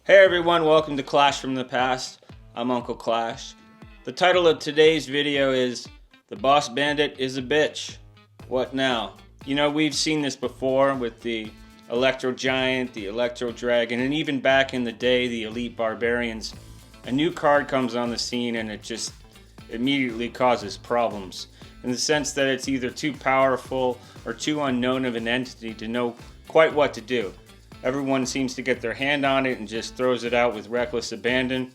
Hey everyone, welcome to Clash from the Past. I'm Uncle Clash. The title of today's video is The Boss Bandit is a Bitch. What now? You know, we've seen this before with the Electro Giant, the Electro Dragon, and even back in the day, the Elite Barbarians. A new card comes on the scene and it just immediately causes problems, in the sense that it's either too powerful or too unknown of an entity to know quite what to do. Everyone seems to get their hand on it and just throws it out with reckless abandon,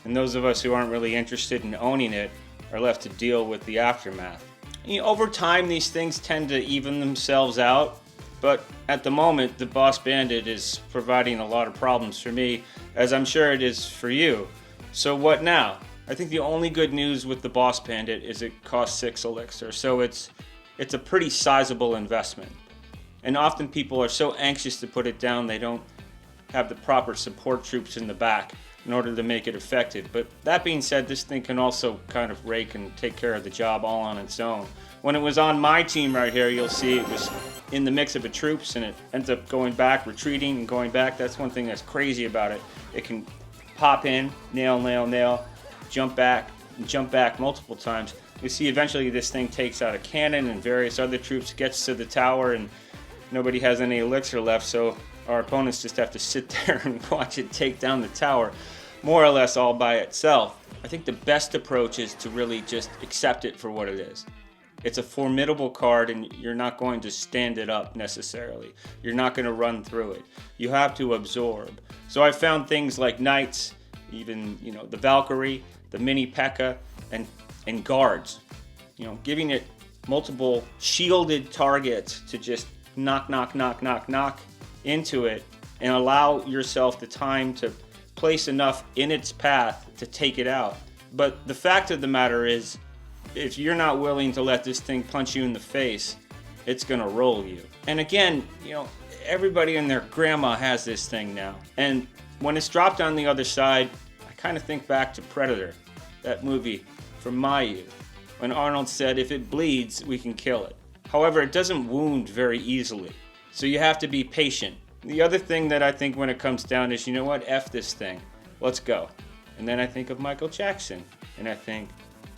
and those of us who aren't really interested in owning it are left to deal with the aftermath. You know, over time these things tend to even themselves out, but at the moment the Boss Bandit is providing a lot of problems for me, as I'm sure it is for you. So what now? I think the only good news with the Boss Bandit is it costs 6 elixir, so it's a pretty sizable investment. And often people are so anxious to put it down they don't have the proper support troops in the back in order to make it effective. But that being said, this thing can also kind of rake and take care of the job all on its own. When it was on my team right here, you'll see it was in the mix of the troops and it ends up going back, retreating and going back. That's one thing that's crazy about it. It can pop in, nail, jump back, and jump back multiple times. You see eventually this thing takes out a cannon and various other troops, gets to the tower, and nobody has any elixir left, so our opponents just have to sit there and watch it take down the tower, more or less all by itself. I think the best approach is to really just accept it for what it is. It's a formidable card and you're not going to stand it up necessarily. You're not going to run through it. You have to absorb. So I found things like knights, even the Valkyrie, the mini P.E.K.K.A, and guards. Giving it multiple shielded targets to just knock into it and allow yourself the time to place enough in its path to take it out. But the fact of the matter is, if you're not willing to let this thing punch you in the face, it's gonna roll you. And again, everybody and their grandma has this thing now. And when it's dropped on the other side, I kind of think back to Predator, that movie from my youth, when Arnold said, if it bleeds, we can kill it. However, it doesn't wound very easily, so you have to be patient. The other thing that I think when it comes down is, F this thing, let's go. And then I think of Michael Jackson, and I think,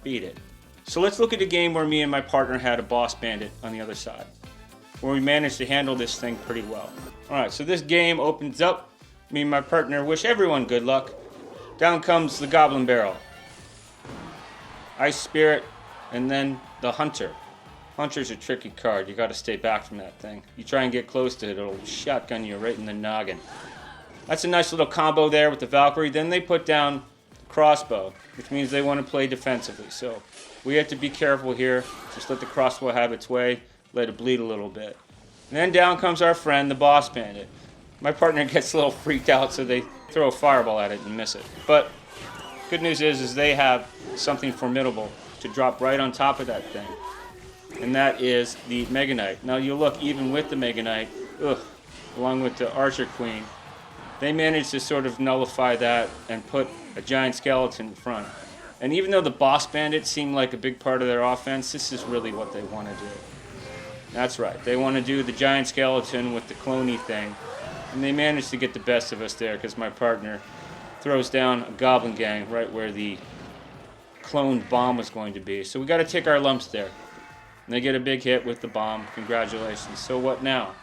beat it. So let's look at a game where me and my partner had a Boss Bandit on the other side, where we managed to handle this thing pretty well. Alright, so this game opens up. Me and my partner wish everyone good luck. Down comes the Goblin Barrel, Ice Spirit, and then the Hunter. Hunter's a tricky card. You got to stay back from that thing. You try and get close to it, it'll shotgun you right in the noggin. That's a nice little combo there with the Valkyrie. Then they put down the crossbow, which means they want to play defensively. So we have to be careful here. Just let the crossbow have its way. Let it bleed a little bit. And then down comes our friend, the Boss Bandit. My partner gets a little freaked out, so they throw a fireball at it and miss it. But good news is they have something formidable to drop right on top of that thing. And that is the Mega Knight. Now you look, even with the Mega Knight, along with the Archer Queen, they managed to sort of nullify that and put a giant skeleton in front. And even though the Boss Bandit seemed like a big part of their offense, this is really what they want to do. That's right, they want to do the giant skeleton with the cloney thing. And they managed to get the best of us there because my partner throws down a Goblin Gang right where the cloned bomb was going to be. So we got to take our lumps there. And they get a big hit with the bomb. Congratulations. So what now?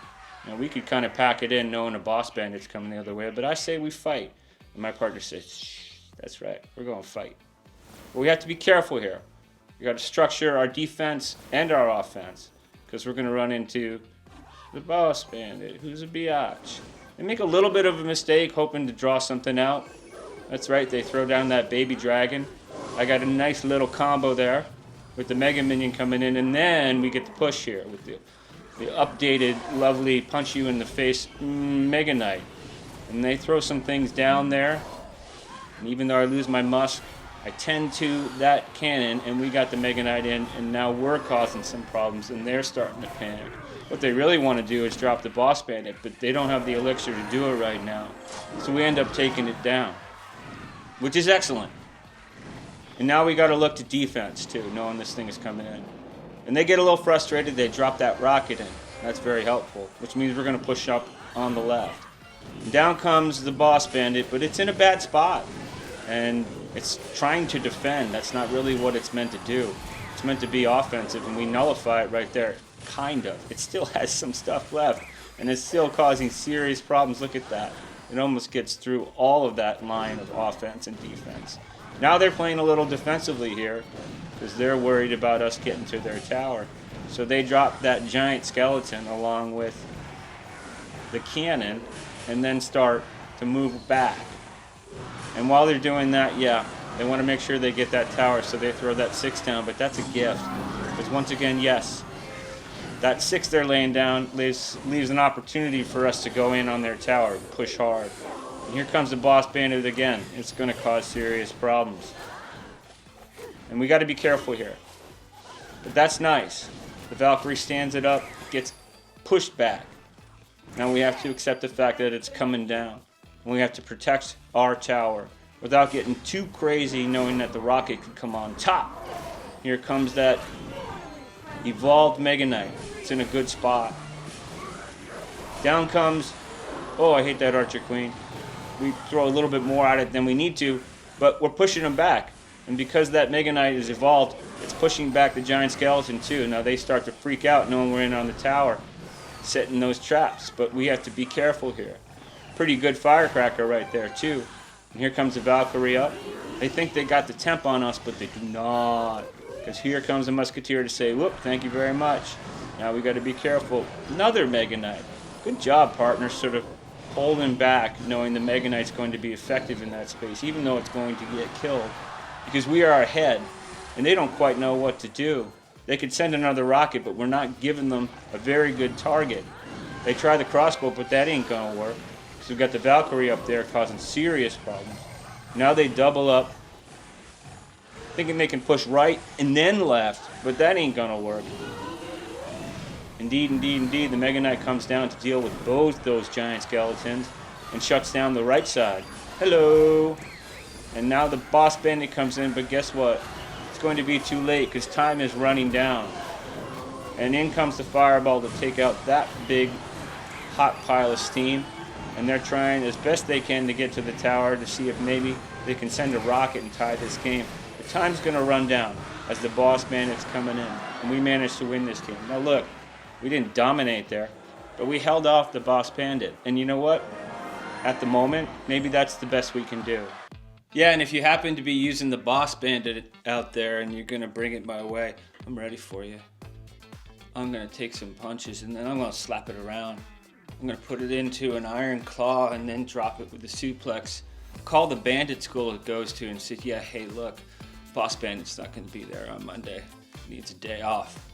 We could kind of pack it in knowing a Boss Bandit's coming the other way, but I say we fight. And my partner says, shh, that's right, we're going to fight. But we have to be careful here. We got to structure our defense and our offense, because we're going to run into the Boss Bandit, who's a biatch. They make a little bit of a mistake hoping to draw something out. That's right, they throw down that baby dragon. I got a nice little combo there with the Mega Minion coming in, and then we get the push here with the updated, lovely, punch-you-in-the-face Mega Knight. And they throw some things down there, and even though I lose my musk, I tend to that cannon, and we got the Mega Knight in, and now we're causing some problems, and they're starting to panic. What they really want to do is drop the Boss Bandit, but they don't have the elixir to do it right now. So we end up taking it down, which is excellent. And now we got to look to defense too, knowing this thing is coming in. And they get a little frustrated, they drop that rocket in. That's very helpful, which means we're going to push up on the left. Down comes the Boss Bandit, but it's in a bad spot. And it's trying to defend. That's not really what it's meant to do. It's meant to be offensive, and we nullify it right there. Kind of. It still has some stuff left, and it's still causing serious problems. Look at that. It almost gets through all of that line of offense and defense. Now they're playing a little defensively here because they're worried about us getting to their tower. So they drop that giant skeleton along with the cannon and then start to move back. And while they're doing that, yeah, they want to make sure they get that tower, so they throw that 6 down, but that's a gift. Because once again, yes, that 6 they're laying down leaves an opportunity for us to go in on their tower, push hard. And here comes the Boss Bandit again. It's going to cause serious problems. And we got to be careful here. But that's nice. The Valkyrie stands it up, gets pushed back. Now we have to accept the fact that it's coming down. And we have to protect our tower without getting too crazy, knowing that the rocket could come on top. Here comes that evolved Mega Knight. It's in a good spot. Down comes, oh, I hate that Archer Queen. We throw a little bit more at it than we need to, but we're pushing them back. And because that Mega Knight is evolved, it's pushing back the giant skeleton too. Now they start to freak out knowing we're in on the tower, setting those traps. But we have to be careful here. Pretty good firecracker right there too. And here comes the Valkyrie up. They think they got the temp on us, but they do not. Because here comes the Musketeer to say, whoop, thank you very much. Now we got to be careful. Another Mega Knight. Good job, partner, sort of holding back, knowing the Mega Knight's going to be effective in that space, even though it's going to get killed. Because we are ahead, and they don't quite know what to do. They could send another rocket, but we're not giving them a very good target. They try the crossbow, but that ain't going to work. So we've got the Valkyrie up there causing serious problems. Now they double up, thinking they can push right and then left, but that ain't gonna work. Indeed, indeed, indeed, the Mega Knight comes down to deal with both those giant skeletons and shuts down the right side. Hello! And now the Boss Bandit comes in, but guess what? It's going to be too late because time is running down. And in comes the Fireball to take out that big hot pile of steam. And they're trying as best they can to get to the tower to see if maybe they can send a rocket and tie this game. The time's going to run down as the Boss Bandit's coming in. And we managed to win this game. Now look, we didn't dominate there, but we held off the Boss Bandit. And you know what? At the moment, maybe that's the best we can do. Yeah, and if you happen to be using the Boss Bandit out there and you're going to bring it my way, I'm ready for you. I'm going to take some punches and then I'm going to slap it around. I'm going to put it into an iron claw and then drop it with a suplex. Call the bandit school it goes to and say, yeah, hey, look, Boss Bandit's not going to be there on Monday. He needs a day off.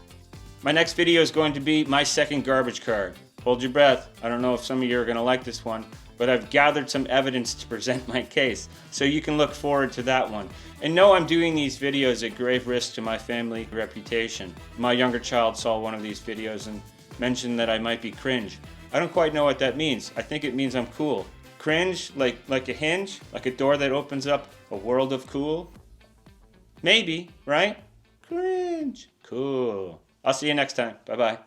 My next video is going to be my second garbage card. Hold your breath. I don't know if some of you are going to like this one, but I've gathered some evidence to present my case, so you can look forward to that one. And no, I'm doing these videos at grave risk to my family reputation. My younger child saw one of these videos and mentioned that I might be cringe. I don't quite know what that means. I think it means I'm cool. Cringe, like a hinge, like a door that opens up a world of cool? Maybe, right? Cringe. Cool. I'll see you next time. Bye-bye.